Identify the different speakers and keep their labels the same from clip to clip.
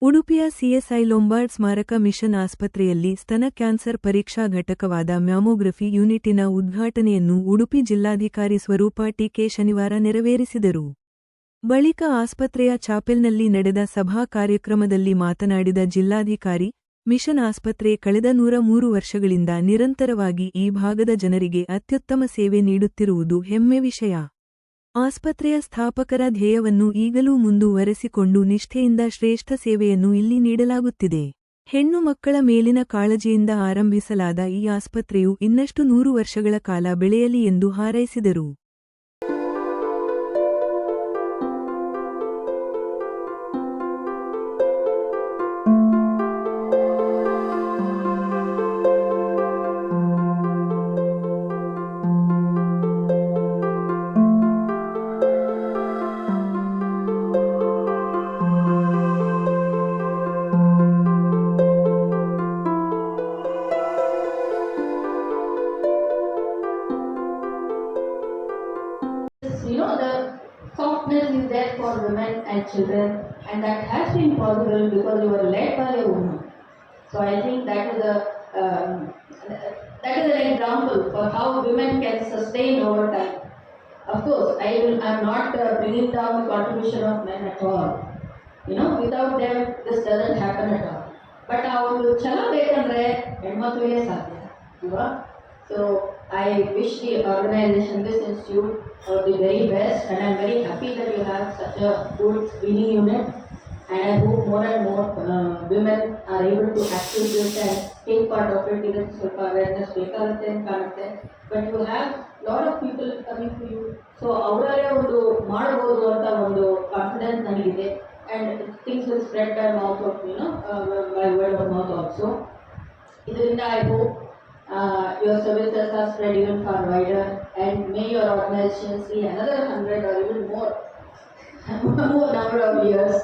Speaker 1: ಉಡುಪಿಯ CSI Lombard ಸ್ಮಾರಕ mission ಆಸ್ಪತ್ರೆಯಲ್ಲಿ ಸ್ತನ ಕ್ಯಾನ್ಸರ್ ಪರೀಕ್ಷಾ ಘಟಕವಾದ ಮ್ಯಾಮೋಗ್ರಫಿ ಯೂನಿಟಿನ ಉದ್ಘಾಟನೆಯನ್ನು ಉಡುಪಿ ಜಿಲ್ಲಾಧಿಕಾರಿ ಸ್ವರೂಪ ಟಿ.ಕೆ. ಶನಿವಾರ ನೆರವೇರಿಸಿದರು. ಬಳಿಕ ಆಸ್ಪತ್ರೆಯ ಚಾಪೆಲ್ನಲ್ಲಿ ನಡೆದ ಸಭಾ ಕಾರ್ಯಕ್ರಮದಲ್ಲಿ ಮಾತನಾಡಿದ ಜಿಲ್ಲಾಧಿಕಾರಿ, ಮಿಷನ್ ಆಸ್ಪತ್ರೆ ಕಳೆದ 103 ವರ್ಷಗಳಿಂದ ನಿರಂತರವಾಗಿ ಈ ಭಾಗದ ಜನರಿಗೆ ಅತ್ಯುತ್ತಮ ಸೇವೆ ನೀಡುತ್ತಿರುವುದು ಹೆಮ್ಮೆ ವಿಷಯ. ಆಸ್ಪತ್ರೆಯ ಸ್ಥಾಪಕರ ಧ್ಯೇಯವನ್ನು ಈಗಲೂ ಮುಂದುವರೆಸಿಕೊಂಡು ನಿಷ್ಠೆಯಿಂದ ಶ್ರೇಷ್ಠ ಸೇವೆಯನ್ನು ಇಲ್ಲಿ ನೀಡಲಾಗುತ್ತಿದೆ. ಹೆಣ್ಣು ಮಕ್ಕಳ ಮೇಲಿನ ಕಾಳಜಿಯಿಂದ ಆರಂಭಿಸಲಾದ ಈ ಆಸ್ಪತ್ರೆಯು ಇನ್ನಷ್ಟು 100 ವರ್ಷಗಳ ಕಾಲ ಬೆಳೆಯಲಿ ಎಂದು ಹಾರೈಸಿದರು.
Speaker 2: The softness is there for women and children, and that has been possible because you were led by a woman. So I think that is an example for how women can sustain over time. Of course, I'm not bringing down the contribution of men at all. Without them, this doesn't happen at all. But ಅವರು ಛಲ ಬೇಕಂದ್ರೆ ಹೆಣ್ಮಕ್ಳಿಗೆ ಸಾಧ್ಯ ಅಲ್ವಾ? So I wish the organization, this institute, the very best, and I'm very happy that you have such a good screening unit, and I hope more and more women are able to access this and take part of it. Even ಸ್ವಲ್ಪ awareness ಬೇಕಾಗುತ್ತೆ ಅಂತ ಕಾಣುತ್ತೆ, but you have lot of people coming to you, so ಅವರೇ ಒಂದು ಮಾಡಬಹುದು ಅಂತ ಒಂದು confidence ನನಗಿದೆ, and things will spread by mouth of by word of mouth also. ಇದರಿಂದ I hope your services are spread even far wider, and may your organization see another 100 or even more number of years.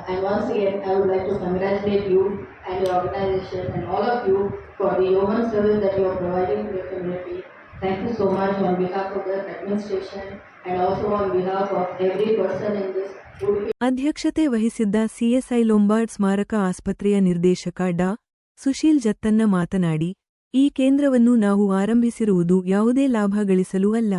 Speaker 2: And once again, I would like to congratulate you and your organization and all of you for the human service that you are providing to the community. Thank you so much on behalf of the administration and also on behalf of every person in this.
Speaker 1: ಅಧ್ಯಕ್ಷತೆ ವಹಿಸಿದ್ದ CSI Lombard ಸ್ಮಾರಕ ಆಸ್ಪತ್ರೆಯ ನಿರ್ದೇಶಕ ಡಾ. ಸುಶೀಲ್ ಜತ್ತನ್ನ ಮಾತನಾಡಿ, ಈ ಕೇಂದ್ರವನ್ನು ನಾವು ಆರಂಭಿಸಿರುವುದು ಯಾವುದೇ ಲಾಭ ಗಳಿಸಲು ಅಲ್ಲ.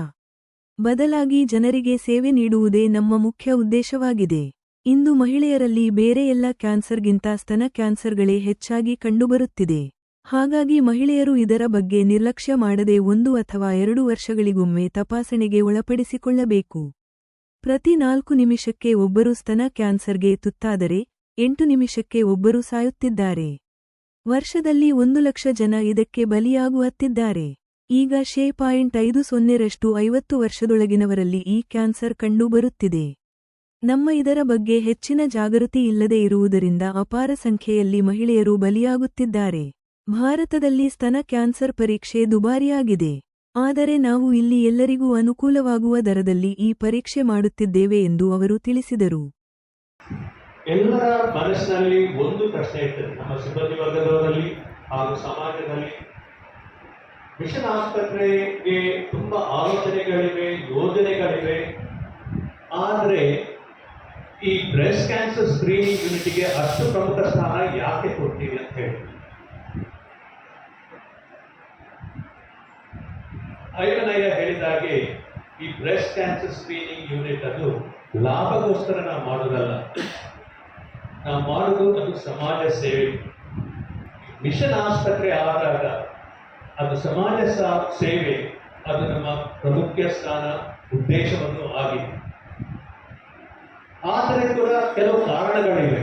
Speaker 1: ಬದಲಾಗಿ ಜನರಿಗೆ ಸೇವೆ ನೀಡುವುದೇ ನಮ್ಮ ಮುಖ್ಯ ಉದ್ದೇಶವಾಗಿದೆ. ಇಂದು ಮಹಿಳೆಯರಲ್ಲಿ ಬೇರೆ ಎಲ್ಲ ಕ್ಯಾನ್ಸರ್ಗಿಂತ ಸ್ತನ ಕ್ಯಾನ್ಸರ್ಗಳೇ ಹೆಚ್ಚಾಗಿ ಕಂಡುಬರುತ್ತಿದೆ. ಹಾಗಾಗಿ ಮಹಿಳೆಯರು ಇದರ ಬಗ್ಗೆ ನಿರ್ಲಕ್ಷ್ಯ ಮಾಡದೆ 1 ಅಥವಾ 2 ವರ್ಷಗಳಿಗೊಮ್ಮೆ ತಪಾಸಣೆಗೆ ಒಳಪಡಿಸಿಕೊಳ್ಳಬೇಕು. ಪ್ರತಿ 4 ನಿಮಿಷಕ್ಕೆ ಒಬ್ಬರು ಸ್ತನ ಕ್ಯಾನ್ಸರ್ಗೆ ತುತ್ತಾದರೆ 8 ನಿಮಿಷಕ್ಕೆ ಒಬ್ಬರು ಸಾಯುತ್ತಿದ್ದಾರೆ. ವರ್ಷದಲ್ಲಿ 1 ಲಕ್ಷ ಜನ ಇದಕ್ಕೆ ಬಲಿಯಾಗುತ್ತಿದ್ದಾರೆ. ಈಗ 0.50ರಷ್ಟು 50 ವರ್ಷದೊಳಗಿನವರಲ್ಲಿ ಈ ಕ್ಯಾನ್ಸರ್ ಕಂಡುಬರುತ್ತಿದೆ. ನಮ್ಮ ಇದರ ಬಗ್ಗೆ ಹೆಚ್ಚಿನ ಜಾಗೃತಿ ಇಲ್ಲದೆ ಇರುವುದರಿಂದ ಅಪಾರ ಸಂಖ್ಯೆಯಲ್ಲಿ ಮಹಿಳೆಯರು ಬಲಿಯಾಗುತ್ತಿದ್ದಾರೆ. ಭಾರತದಲ್ಲಿ ಸ್ತನ ಕ್ಯಾನ್ಸರ್ ಪರೀಕ್ಷೆ ದುಬಾರಿಯಾಗಿದೆ. ಆದರೆ ನಾವು ಇಲ್ಲಿ ಎಲ್ಲರಿಗೂ ಅನುಕೂಲವಾಗುವ ದರದಲ್ಲಿ ಈ ಪರೀಕ್ಷೆ ಮಾಡುತ್ತಿದ್ದೇವೆ ಎಂದು ಅವರು ತಿಳಿಸಿದರು.
Speaker 3: ಎಲ್ಲರ ಮನಸ್ಸಿನಲ್ಲಿ ಒಂದು ಪ್ರಶ್ನೆ ಇರ್ತದೆ, ನಮ್ಮ ಸಿಬ್ಬಂದಿ ವರ್ಗದವರಲ್ಲಿ ಹಾಗೂ ಸಮಾಜದಲ್ಲಿ. ಮಿಷನ್ ಆಸ್ಪತ್ರೆಗೆ ತುಂಬಾ ಆಲೋಚನೆಗಳಿವೆ, ಯೋಜನೆಗಳಿವೆ, ಆದರೆ ಈ ಬ್ರೆಸ್ಟ್ ಕ್ಯಾನ್ಸರ್ ಸ್ಕ್ರೀನಿಂಗ್ ಯೂನಿಟ್ಗೆ ಅಷ್ಟು ಪ್ರಮುಖ ಸ್ಥಾನ ಯಾಕೆ ಕೊಡ್ತೀವಿ ಅಂತ ಹೇಳಿ ಐವನಯ್ಯ ಹೇಳಿದಾಗೆ, ಈ ಬ್ರೆಸ್ಟ್ ಕ್ಯಾನ್ಸರ್ ಸ್ಕ್ರೀನಿಂಗ್ ಯೂನಿಟ್ ಅದು ಲಾಭಗೋಸ್ಕರ ನಾವು ಮಾಡೋದಲ್ಲ, ನಾವು ಮಾಡೋದು ಅದು ಸಮಾಜ ಸೇವೆ. ಮಿಷನ್ ಆಸ್ಪತ್ರೆ ಆದಾಗ ಅದು ಸಮಾಜ ಸೇವೆ, ಅದು ನಮ್ಮ ಪ್ರಮುಖ ಸ್ಥಾನ ಉದ್ದೇಶವನ್ನು ಆಗಿದೆ. ಆದರೆ ಕೂಡ ಕೆಲವು ಕಾರಣಗಳಿವೆ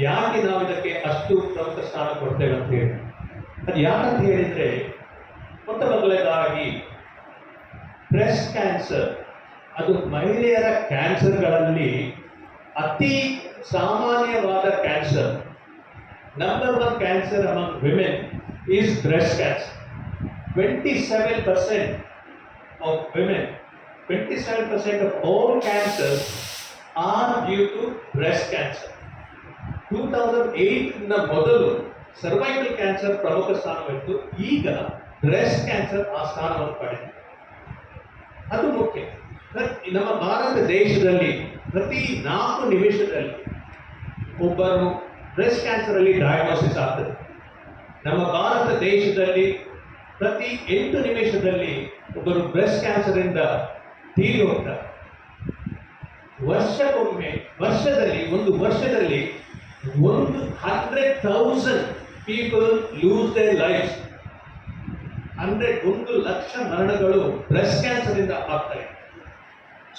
Speaker 3: ಯಾಕೆ ನಾವು ಇದಕ್ಕೆ ಅಷ್ಟು ಪ್ರಮುಖ ಸ್ಥಾನ ಕೊಡ್ತೇವೆ ಅಂತ ಹೇಳಿ. ಅದು ಯಾಕಂತ ಹೇಳಿದ್ರೆ, ಮೊದಲನೇದಾಗಿ ಬ್ರೆಸ್ಟ್ ಕ್ಯಾನ್ಸರ್ ಅದು ಮಹಿಳೆಯರ ಕ್ಯಾನ್ಸರ್ಗಳಲ್ಲಿ ಅತಿ ಸಾಮಾನ್ಯವಾದ cancer. Number 1 cancer among women is breast cancer. 27% of women, 27% of all cancers are due to breast cancer. 2008 ಮೊದಲು ಸರ್ವೈಕಲ್ ಕ್ಯಾನ್ಸರ್ ಪ್ರಮುಖ ಸ್ಥಾನವಿತ್ತು, ಈಗ ಬ್ರೆಸ್ಟ್ ಕ್ಯಾನ್ಸರ್ ಆ ಸ್ಥಾನವನ್ನು ಪಡೆದಿದೆ. ಅದು ಮುಖ್ಯ. ನಮ್ಮ ಭಾರತ ದೇಶದಲ್ಲಿ ಪ್ರತಿ 4 ನಿಮಿಷದಲ್ಲಿ ಒಬ್ಬರು ಬ್ರೆಸ್ಟ್ ಕ್ಯಾನ್ಸರ್ ಅಲ್ಲಿ ಡಯಾಗ್ನೋಸಿಸ್ ಆಗ್ತದೆ. ನಮ್ಮ ಭಾರತ ದೇಶದಲ್ಲಿ ಪ್ರತಿ 8 ನಿಮಿಷದಲ್ಲಿ ಒಬ್ಬರು ಬ್ರೆಸ್ಟ್ ಕ್ಯಾನ್ಸರ್ ಇಂದ ತೀರಿ ಹೋಗ್ತಾರೆ. ಒಂದು ವರ್ಷದಲ್ಲಿ 100,000 people lose their life. 1 lakh ಮರಣಗಳು ಬ್ರೆಸ್ಟ್ ಕ್ಯಾನ್ಸರ್ ಇಂದ ಆಗ್ತವೆ.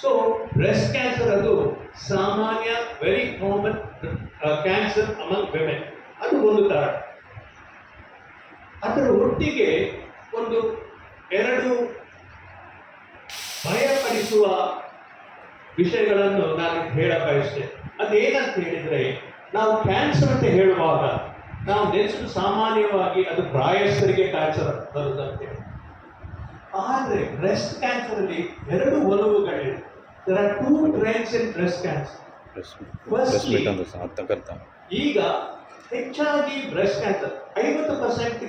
Speaker 3: ಸೊ ಬ್ರೆಸ್ಟ್ ಕ್ಯಾನ್ಸರ್ ಅದು ಸಾಮಾನ್ಯ very common cancer among women. ಅದು ಒಂದು ಕಾರಣ. ಅದರ ಒಟ್ಟಿಗೆ ಒಂದು 2 ಭಯಪಡಿಸುವ ವಿಷಯಗಳನ್ನು ನಾನು ಹೇಳ ಬಯಸ್ತೇನೆ. ಅದೇನಂತ ಹೇಳಿದ್ರೆ, ನಾವು ಕ್ಯಾನ್ಸರ್ ಅಂತ ಹೇಳುವಾಗ ನಾವು ನೆನೆಸಲು ಸಾಮಾನ್ಯವಾಗಿ ಅದು ಪ್ರಾಯಸ್ಥರಿಗೆ ಕ್ಯಾನ್ಸರ್ ಬರುತ್ತಂತೆ. ಆದರೆ ಬ್ರೆಸ್ಟ್ ಕ್ಯಾನ್ಸರ್ ಅಲ್ಲಿ 2 ಒಲವುಗಳಿವೆ. There are 2 trends in breast cancer. Firstly, ಈಗ ಹೆಚ್ಚಾಗಿ ಬ್ರೆಸ್ಟ್ ಕ್ಯಾನ್ಸರ್ 50%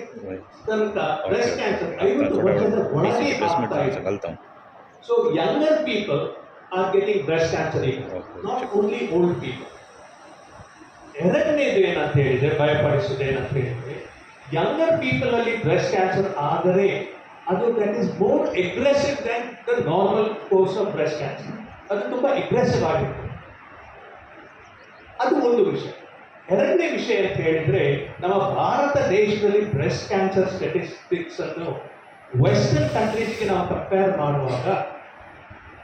Speaker 3: ತನಕ ಬ್ರೆಸ್ಟ್ ಕ್ಯಾನ್ಸರ್ 50 ವರ್ಷದ ಒಳಗೆ ಆಗ್ತಾ ಇದೆ. So younger people are getting breast cancer ಈಗ, ನಾಟ್ ಓನ್ಲಿ ಓಲ್ಡ್ ಪೀಪಲ್. ಎರಡನೇದು ಏನಂತ ಹೇಳಿದ್ರೆ, ಭಯಪಡಿಸುವುದು ಏನಂತ ಹೇಳಿದ್ರೆ, ಯಂಗರ್ ಪೀಪಲ್ ಅಲ್ಲಿ ಬ್ರೆಸ್ಟ್ ಕ್ಯಾನ್ಸರ್ ಆದರೆ ಅದು that is more aggressive than the normal course of breast cancer. ಅದು ತುಂಬಾ ಅಗ್ರೆಸಿವ್ ಆಗಿರ್ತದೆ. ಅದು ಒಂದು ವಿಷಯ. ಎರಡನೇ ವಿಷಯ ಅಂತ ಹೇಳಿದ್ರೆ, ನಮ್ಮ ಭಾರತ ದೇಶದಲ್ಲಿ ಬ್ರೆಸ್ಟ್ ಕ್ಯಾನ್ಸರ್ ಸ್ಟ್ಯಾಟಿಸ್ಟಿಕ್ಸ್ ಅನ್ನು ವೆಸ್ಟರ್ನ್ ಕಂಟ್ರೀಸ್ಗೆ ನಾವು ಕಂಪೇರ್ ಮಾಡುವಾಗ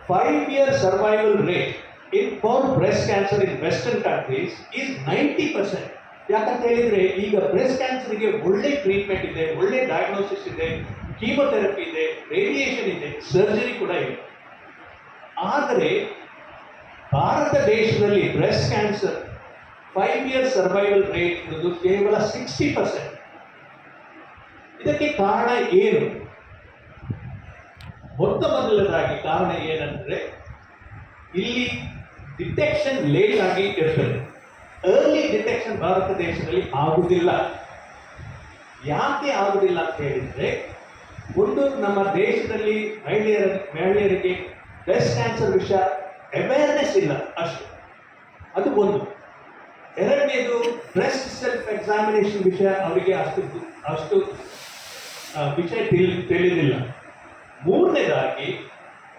Speaker 3: 5-year survival rate for breast cancer in western countries is 90%. ಯಾಕಂತ ಹೇಳಿದ್ರೆ, ಈಗ ಬ್ರೆಸ್ಟ್ ಕ್ಯಾನ್ಸರ್ಗೆ ಒಳ್ಳೆ ಟ್ರೀಟ್ಮೆಂಟ್ ಇದೆ, ಒಳ್ಳೆ ಡಯಾಗ್ನೋಸಿಸ್ ಇದೆ, ಕೀಮೊಥೆರಪಿ ಇದೆ, ರೇಡಿಯೇಷನ್ ಇದೆ, ಸರ್ಜರಿ ಕೂಡ ಇದೆ. ಆದರೆ ಭಾರತ ದೇಶದಲ್ಲಿ breast cancer 5-year survival rate ಇರುವುದು ಕೇವಲ 60%. ಇದಕ್ಕೆ ಕಾರಣ ಏನು? ಮೊದಲನೇದಾಗಿ ಕಾರಣ ಏನಂದ್ರೆ, ಇಲ್ಲಿ ಡಿಟೆಕ್ಷನ್ ಲೇಟ್ ಆಗಿ ಇರ್ತದೆ. ಅರ್ಲಿ ಡಿಟೆಕ್ಷನ್ ಭಾರತ ದೇಶದಲ್ಲಿ ಆಗುವುದಿಲ್ಲ. ಯಾಕೆ ಆಗುವುದಿಲ್ಲ ಅಂತ ಹೇಳಿದ್ರೆ, ಒಂದು ನಮ್ಮ ದೇಶದಲ್ಲಿ ಮಹಿಳೆಯರಿಗೆ ಬ್ರೆಸ್ಟ್ ಕ್ಯಾನ್ಸರ್ ವಿಷಯ ಅವೇರ್ನೆಸ್ ಇಲ್ಲ ಅಷ್ಟು, ಅದು ಒಂದು. ಎರಡನೇದು, ಬ್ರೆಸ್ಟ್ ಸೆಲ್ಫ್ ಎಕ್ಸಾಮಿನೇಷನ್ ವಿಷಯ ಅವರಿಗೆ ಅಷ್ಟು ವಿಷಯ ತಿಳಿದಿಲ್ಲ. ಮೂರನೇದಾಗಿ,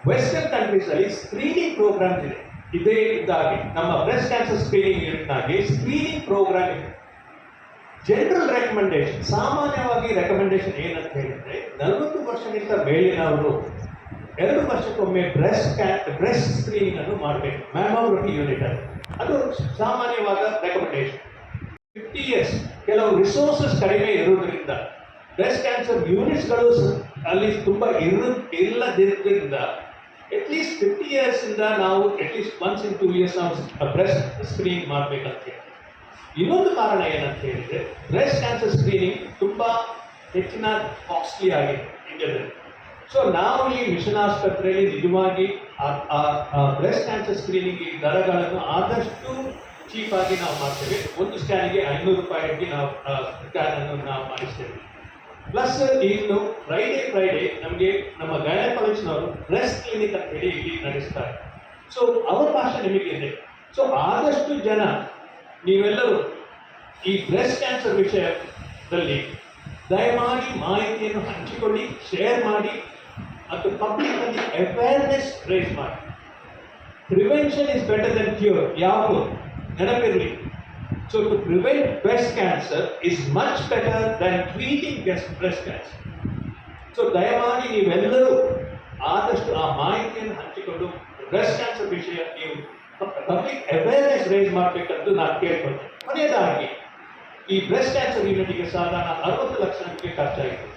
Speaker 3: ವೆಸ್ಟರ್ನ್ ಕಂಟ್ರೀಸ್ ಅಲ್ಲಿ ಸ್ಕ್ರೀನಿಂಗ್ ಪ್ರೋಗ್ರಾಮ್ಸ್ ಇದೆ. ಇದೇ ಇದ್ದಾಗಿ ನಮ್ಮ ಬ್ರೆಸ್ಟ್ ಕ್ಯಾನ್ಸರ್ ಸ್ಕ್ರೀನಿಂಗ್ ಯೂನಿಟ್ನಾಗಿ ಸ್ಕ್ರೀನಿಂಗ್ ಪ್ರೋಗ್ರಾಮ್ ಇದೆ. ಜನರಲ್ ರೆಕಮೆಂಡೇಶನ್, ಸಾಮಾನ್ಯವಾಗಿ ರೆಕಮೆಂಡೇಶನ್ ಏನಂತ ಹೇಳಿದ್ರೆ, 40 ವರ್ಷಕ್ಕಿಂತ ಮೇಲಿನವರು 2 ವರ್ಷಕ್ಕೊಮ್ಮೆ ಬ್ರೆಸ್ಟ್ ಸ್ಕ್ರೀನಿಂಗ್ ಅನ್ನು ಮಾಡಬೇಕು, ಮ್ಯಾಮೋಗ್ರಫಿ ಯೂನಿಟ್ ಅಲ್ಲಿ. ಅದು ಸಾಮಾನ್ಯವಾದ ರೆಕಮೆಂಡೇಶನ್. 50 years ಕೆಲವು ರಿಸೋರ್ಸಸ್ ಕಡಿಮೆ ಇರುವುದರಿಂದ, ಬ್ರೆಸ್ಟ್ ಕ್ಯಾನ್ಸರ್ ಯೂನಿಟ್ಸ್ಗಳು ಅಲ್ಲಿ ತುಂಬಾ ಇಲ್ಲದಿದ್ದರಿಂದ, ಅಟ್ಲೀಸ್ಟ್ 50 years ಇಂದ ನಾವು ಅಟ್ಲೀಸ್ಟ್ ಒನ್ಸ್ ಇನ್ 2 years ನಾವು ಬ್ರೆಸ್ಟ್ ಸ್ಕ್ರೀನಿಂಗ್ ಮಾಡಬೇಕಂತ. ಇನ್ನೊಂದು ಕಾರಣ ಏನಂತ ಹೇಳಿದ್ರೆ, ಬ್ರೆಸ್ಟ್ ಕ್ಯಾನ್ಸರ್ ಸ್ಕ್ರೀನಿಂಗ್ ತುಂಬಾ ಹೆಚ್ಚಿನ ಕಾಸ್ಟ್ಲಿ ಆಗಿದೆ ಇಂಡಿಯಾದಲ್ಲಿ. ಸೊ ನಾವು ಈ ಮಿಷನ್ ಆಸ್ಪತ್ರೆಯಲ್ಲಿ ನಿಜವಾಗಿ ಬ್ರೆಸ್ಟ್ ಕ್ಯಾನ್ಸರ್ ಸ್ಕ್ರೀನಿಂಗ್ ದರಗಳನ್ನು ಆದಷ್ಟು ಚೀಪ್ ಆಗಿ ನಾವು ಮಾಡ್ತೇವೆ. ಒಂದು ಸ್ಕ್ಯಾನಿಗೆ 500 ರೂಪಾಯಿಗೆ ನಾವು ಸ್ಕ್ಯಾನ್ ಅನ್ನು ನಾವು ಮಾಡಿಸ್ತೇವೆ. ಪ್ಲಸ್ ಇನ್ನು ಫ್ರೈಡೆ ನಮಗೆ ನಮ್ಮ ಗೈನಕಾಲಜಿಸ್ಟ್ನವರು ಬ್ರೆಸ್ಟ್ ಕ್ಲಿನಿಕ್ ಅಂತ ಹೇಳಿ ಇಲ್ಲಿ ನಡೆಸ್ತಾರೆ. ಸೊ ಅವಕಾಶ ನಿಮಗಿದೆ. ಸೊ ಆದಷ್ಟು ಜನ ನೀವೆಲ್ಲರೂ ಈ ಬ್ರೆಸ್ಟ್ ಕ್ಯಾನ್ಸರ್ ವಿಷಯದಲ್ಲಿ ದಯಮಾಡಿ ಮಾಹಿತಿಯನ್ನು ಹಂಚಿಕೊಳ್ಳಿ, ಶೇರ್ ಮಾಡಿ ಮತ್ತು ಪಬ್ಲಿಕ್ ಅಲ್ಲಿ ಅವೇರ್ನೆಸ್ ರೈಸ್ ಮಾಡಿ. Prevention is better than cure. ಯಾವುದು ನೆನಪಿರಲಿ. So to prevent breast cancer is much better than treating breast cancer. ಸೊ ದಯಮಾಡಿ ನೀವೆಲ್ಲರೂ ಆದಷ್ಟು ಆ ಮಾಹಿತಿಯನ್ನು ಹಂಚಿಕೊಂಡು ಬ್ರೆಸ್ಟ್ ಕ್ಯಾನ್ಸರ್ ವಿಷಯ ನೀವು ಪಬ್ಲಿಕ್ ಅವೇರ್ನೆಸ್ ರೈಸ್ ಮಾಡಬೇಕಂತ ನಾನು ಕೇಳ್ಕೊಳ್ತೇನೆ. ಕೊನೆಯದಾಗಿ, ಈ ಬ್ರೆಸ್ಟ್ ಕ್ಯಾನ್ಸರ್ ಯೂನಿಟ್ಗೆ ಸಾಧಾರಣ 60 ಲಕ್ಷಕ್ಕೆ ಖರ್ಚಾಯಿತು.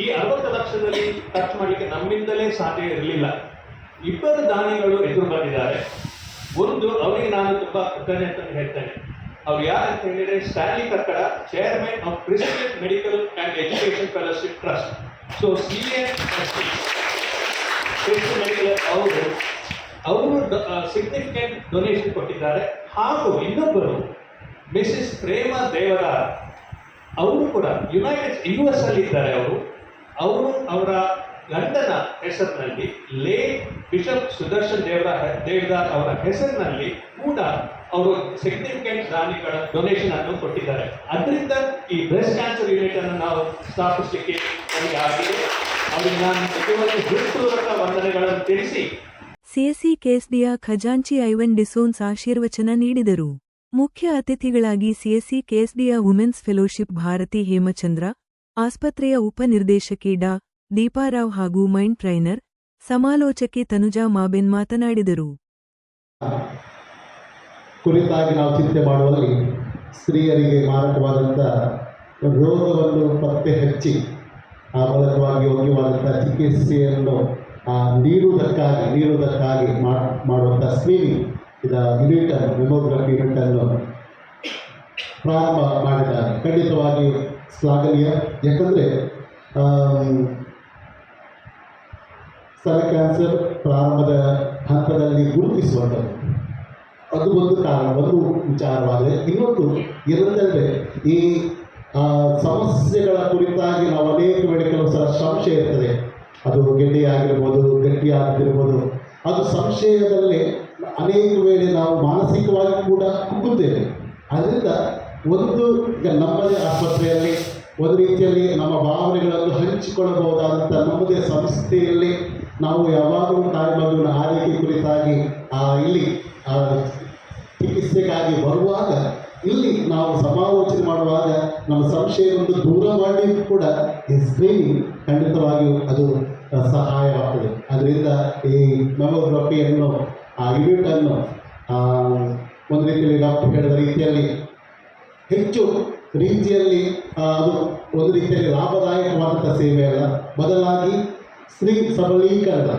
Speaker 3: ಈ 60 ಲಕ್ಷದಲ್ಲಿ ಖರ್ಚು ಮಾಡಲಿಕ್ಕೆ ನಮ್ಮಿಂದಲೇ ಸಾಧ್ಯ ಇರಲಿಲ್ಲ. 2 ದಾನಿಗಳು ಎದುರು ಬಂದಿದ್ದಾರೆ. ಒಂದು, ಅವರಿಗೆ ನಾನು ತುಂಬಾ ಕೃತಜ್ಞತೆ ಹೇಳ್ತೇನೆ. ಅವ್ರು ಯಾರಂತ ಹೇಳಿದ್ರೆ, Stanley Kakkada, chairman of Christian medical and education fellowship trust. So Christian medical ಅವರು ಸಿಗ್ನಿಫಿಕೆಂಟ್ ಡೊನೇಷನ್ ಕೊಟ್ಟಿದ್ದಾರೆ. ಹಾಗೂ ಇನ್ನೊಬ್ಬರು ಮಿಸಸ್ ಪ್ರೇಮ ದೇವದಾರ್, ಅವರು ಕೂಡ US ಅಲ್ಲಿ ಇದ್ದಾರೆ. ಅವರು ಅವರ ಗಂಡನ ಹೆಸರಿನಲ್ಲಿ ಲೇ ಬಿಷಪ್ ಸುದರ್ಶನ್ ದೇವದಾರ್ ಅವರ ಹೆಸರಿನಲ್ಲಿ ಕೂಡ ಅವರು ಸಿಗ್ನಿಫಿಕೆಂಟ್ ದಾನಿಗಳ ಡೊನೇಷನ್ ಅನ್ನು ಕೊಟ್ಟಿದ್ದಾರೆ. ಅದರಿಂದ ಈ ಬ್ರೆಸ್ಟ್ ಕ್ಯಾನ್ಸರ್ ಯೂನಿಟ್ ಅನ್ನು ನಾವು ಸ್ಥಾಪಿಸಲಿಕ್ಕೆ ನಮಗೆ ಆಗಿದೆ. ಅವರಿಗೆ ನಾನು ನಿಜವಾಗಿ ಹೃತ್ಪೂರ್ವಕ ವಂದನೆಗಳನ್ನು ತಿಳಿಸಿ
Speaker 1: ಸಿಎಸ್ಸಿ ಕೆಎಸ್ಡಿಯ ಖಜಾಂಚಿ ಐವನ್ ಡಿಸೋನ್ಸ್ ಆಶೀರ್ವಚನ ನೀಡಿದರು. ಮುಖ್ಯ ಅತಿಥಿಗಳಾಗಿ ಸಿಎಸ್ಸಿ ಕೆಎಸ್ಡಿಯ ವುಮೆನ್ಸ್ ಫೆಲೋಶಿಪ್ ಭಾರತಿ ಹೇಮಚಂದ್ರ, ಆಸ್ಪತ್ರೆಯ ಉಪನಿರ್ದೇಶಕಿ ಡಾ. ದೀಪಾರಾವ್ ಹಾಗೂ ಮೈಂಡ್ ಟ್ರೈನರ್, ಸಮಾಲೋಚಕಿ ತನುಜಾ ಮಾಬೆನ್ ಮಾತನಾಡಿದರು.
Speaker 4: ಕುರಿತಾಗಿ ನಾವು ಚಿಂತೆ ಮಾಡುವಲ್ಲಿ ಸ್ತ್ರೀಯರಿಗೆ ಮಾರಕವಾದಂಥ ರೋಗವನ್ನು ಪತ್ತೆ ಹಚ್ಚಿ ಆ ಮೂಲಕವಾಗಿ ಯೋಗ್ಯವಾದಂಥ ಚಿಕಿತ್ಸೆಯನ್ನು ನೀಡುವುದಕ್ಕಾಗಿ ಮಾಡುವಂಥ ಸ್ಕ್ರೀನಿಂಗ್ ಯೂನಿಟನ್ನು ಮೆಮೊಗ್ರಫಿ ಯೂನಿಟನ್ನು ಪ್ರಾರಂಭ ಮಾಡಿದ್ದಾರೆ. ಖಂಡಿತವಾಗಿ ಶ್ಲಾಘನೀಯ. ಯಾಕಂದರೆ ಸ್ತನ ಕ್ಯಾನ್ಸರ್ ಪ್ರಾರಂಭದ ಹಂತದಲ್ಲಿ ಗುರುತಿಸುವಂಥದ್ದು ಅದು ಒಂದು ಕಾರಣ, ಒಂದು ವಿಚಾರವಾದರೆ, ಇನ್ನೊಂದು ಏನಂತಂದರೆ ಈ ಸಮಸ್ಯೆಗಳ ಕುರಿತಾಗಿ ನಾವು ಅನೇಕ ವೇಳೆ ಕೆಲವು ಸಲ ಸಂಶಯ ಇರ್ತದೆ. ಅದು ಗೆಡ್ಡೆಯಾಗಿರ್ಬೋದು, ಗಟ್ಟಿಯಾಗಿರ್ಬೋದು. ಅದು ಸಂಶಯದಲ್ಲೇ ಅನೇಕ ವೇಳೆ ನಾವು ಮಾನಸಿಕವಾಗಿ ಕೂಡ ಕುಗ್ಗುತ್ತೇವೆ. ಅದರಿಂದ ಈಗ ನಮ್ಮದೇ ಆಸ್ಪತ್ರೆಯಲ್ಲಿ ಒಂದು ರೀತಿಯಲ್ಲಿ ನಮ್ಮ ಭಾವನೆಗಳನ್ನು ಹಂಚಿಕೊಳ್ಳಬಹುದಾದಂಥ ನಮ್ಮದೇ ಸಂಸ್ಥೆಯಲ್ಲಿ ನಾವು ಯಾವಾಗಲೂ ತಾಯಿಮಗುವಿನ ಆರೈಕೆ ಕುರಿತಾಗಿ ಇಲ್ಲಿ ಚಿಕಿತ್ಸೆಗಾಗಿ ಬರುವಾಗ ಇಲ್ಲಿ ನಾವು ಸಮಾಲೋಚನೆ ಮಾಡುವಾಗ ನಮ್ಮ ಸಂಶಯವನ್ನು ದೂರ ಮಾಡಿ ಕೂಡ ಈ ಸ್ಕ್ರೀನಿಂಗ್ ಖಂಡಿತವಾಗಿಯೂ ಅದು ಸಹಾಯವಾಗ್ತದೆ. ಅದರಿಂದ ಈ ಮೆಮೊಗ್ರಫಿಯನ್ನು ಯೂನಿಟನ್ನು ಒಂದು ರೀತಿಯಲ್ಲಿ ಡಾಕ್ಟರ್ ಹೇಳಿದ ರೀತಿಯಲ್ಲಿ ಹೆಚ್ಚು ರೀತಿಯಲ್ಲಿ ಅದು ಒಂದು ರೀತಿಯಲ್ಲಿ ಲಾಭದಾಯಕವಾದಂಥ ಸೇವೆ ಅಲ್ಲ, ಬದಲಾಗಿ ಸ್ತ್ರೀ ಸಬಲೀಕರಣ.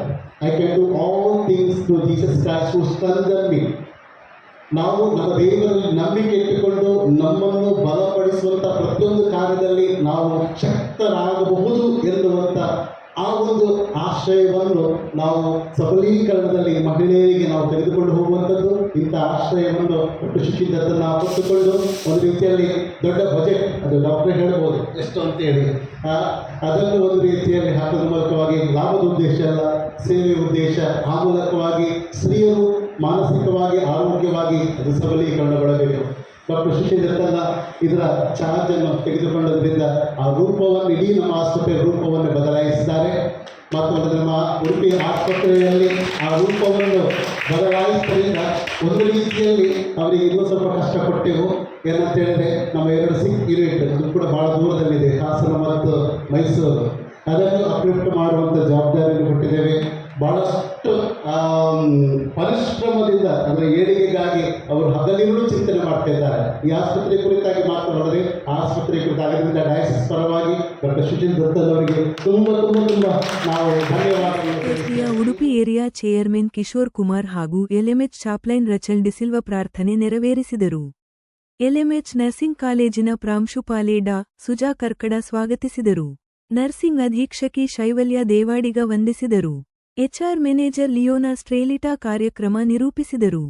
Speaker 4: I can do all things to Jesus Christ who strengthen me. ನಾವು ನಮ್ಮ ದೇವರಲ್ಲಿ ನಂಬಿಕೆ ಇಟ್ಟುಕೊಂಡು ನಮ್ಮನ್ನು ಬಲಪಡಿಸುವಂಥ ಪ್ರತಿಯೊಂದು ಕಾರ್ಯದಲ್ಲಿ ನಾವು ಶಕ್ತರಾಗಬಹುದು ಎನ್ನುವಂಥ ಆ ಒಂದು ಆಶ್ರಯವನ್ನು ನಾವು ಸಬಲೀಕರಣದಲ್ಲಿ ಮಹಿಳೆಯರಿಗೆ ನಾವು ತೆಗೆದುಕೊಂಡು ಹೋಗುವಂಥದ್ದು. ಇಂಥ ಆಶ್ರಯವನ್ನು ಒಟ್ಟು ಶಿಕ್ಷಿತರನ್ನು ಕೊಟ್ಟುಕೊಂಡು ಒಂದು ರೀತಿಯಲ್ಲಿ ದೊಡ್ಡ ಬಜೆಟ್, ಅದು ಡಾಕ್ಟರ್ ಹೇಳ್ಬೋದು ಎಷ್ಟು ಅಂತೇಳಿ, ಅದನ್ನು ಒಂದು ರೀತಿಯಲ್ಲಿ ಹಾಕೋದ್ರ ಮೂಲಕವಾಗಿ ಲಾಭದ ಉದ್ದೇಶ ಅಲ್ಲ, ಸೇವೆಯ ಉದ್ದೇಶ. ಆ ಮೂಲಕವಾಗಿ ಸ್ತ್ರೀಯರು ಮಾನಸಿಕವಾಗಿ ಆರೋಗ್ಯವಾಗಿ ಅದು ಸಬಲೀಕರಣಗೊಳ್ಳಬೇಕು. ಡಾಕ್ಟರ್ ಸುಶೀಲತನ್ನ ಇದರ ಚಾರ್ಜನ್ನು ತೆಗೆದುಕೊಂಡದ್ರಿಂದ ಆ ರೂಪವನ್ನು, ಇಡೀ ನಮ್ಮ ಆಸ್ಪತ್ರೆಯ ರೂಪವನ್ನು ಬದಲಾಯಿಸಿದ್ದಾರೆ. ಮತ್ತು ನಮ್ಮ ಉಡುಪಿ ಆಸ್ಪತ್ರೆಯಲ್ಲಿ ಆ ರೂಪವನ್ನು ಬದಲಾಯಿಸಿದ್ರಿಂದ ಒಂದು ರೀತಿಯಲ್ಲಿ ಅವರಿಗೆ ಇನ್ನೂ ಸ್ವಲ್ಪ ಕಷ್ಟಪಟ್ಟೆವು. ಏನಂತ ಹೇಳಿದ್ರೆ, ನಮ್ಮ 2 ಸಿಕ್ ಯೂನಿಟ್ ಅದು ಕೂಡ ಭಾಳ ದೂರದಲ್ಲಿದೆ, ಹಾಸನ ಮತ್ತು ಮೈಸೂರು. ಅದನ್ನು ಅಪ್ಲಿಫ್ಟ್ ಮಾಡುವಂಥ ಜವಾಬ್ದಾರಿಯನ್ನು ಕೊಟ್ಟಿದ್ದೇವೆ. ಭಾಳಷ್ಟು ಪರಿಶ್ರಮದಿಂದ ಅಂದರೆ ಏಳಿಗೆಗಾಗಿ ಅವರು ಹಗಲಿರುಳು ಚಿಂತನೆ ಮಾಡ್ತಾ ಇದ್ದಾರೆ. ಈ ಆಸ್ಪತ್ರೆ ಕುರಿತಾಗಿ ಮಾತನಾಡಿದ್ರೆ ಆಸ್ಪತ್ರೆ ಕುರಿತಾಗೋದ್ರಿಂದ ಡಯಾಸಿಸ್ ಪರವಾಗಿ ಡಾಕ್ಟರ್ ಸುಶೀಲ್ ದತ್ತನ್ ಅವರಿಗೆ ತುಂಬ ನಾವು ಧನ್ಯವಾದಗಳು.
Speaker 1: ಉಡುಪಿ ಏರಿಯಾ ಚೇರ್ಮನ್ ಕಿಶೋರ್ ಕುಮಾರ್ ಹಾಗೂ ಎಲ್ಎಂಎಚ್ ಚಾಪ್ಲೈನ್ ರಚಲ್ ಡಿಸಿಲ್ವ ಪ್ರಾರ್ಥನೆ ನೆರವೇರಿಸಿದರು. ಎಲ್ಎಂಎಚ್ ನರ್ಸಿಂಗ್ ಕಾಲೇಜಿನ ಪ್ರಾಂಶುಪಾಲೆ ಡಾ. ಸುಜಾ ಕರ್ಕಡ ಸ್ವಾಗತಿಸಿದರು. ನರ್ಸಿಂಗ್ ಅಧೀಕ್ಷಕಿ ಶೈವಲ್ಯ ದೇವಾಡಿಗ ವಂದಿಸಿದರು. ಎಚ್ಆರ್ ಮ್ಯಾನೇಜರ್ ಲಿಯೋನಾ ಸ್ಟ್ರೇಲಿಟಾ ಕಾರ್ಯಕ್ರಮ ನಿರೂಪಿಸಿದರು.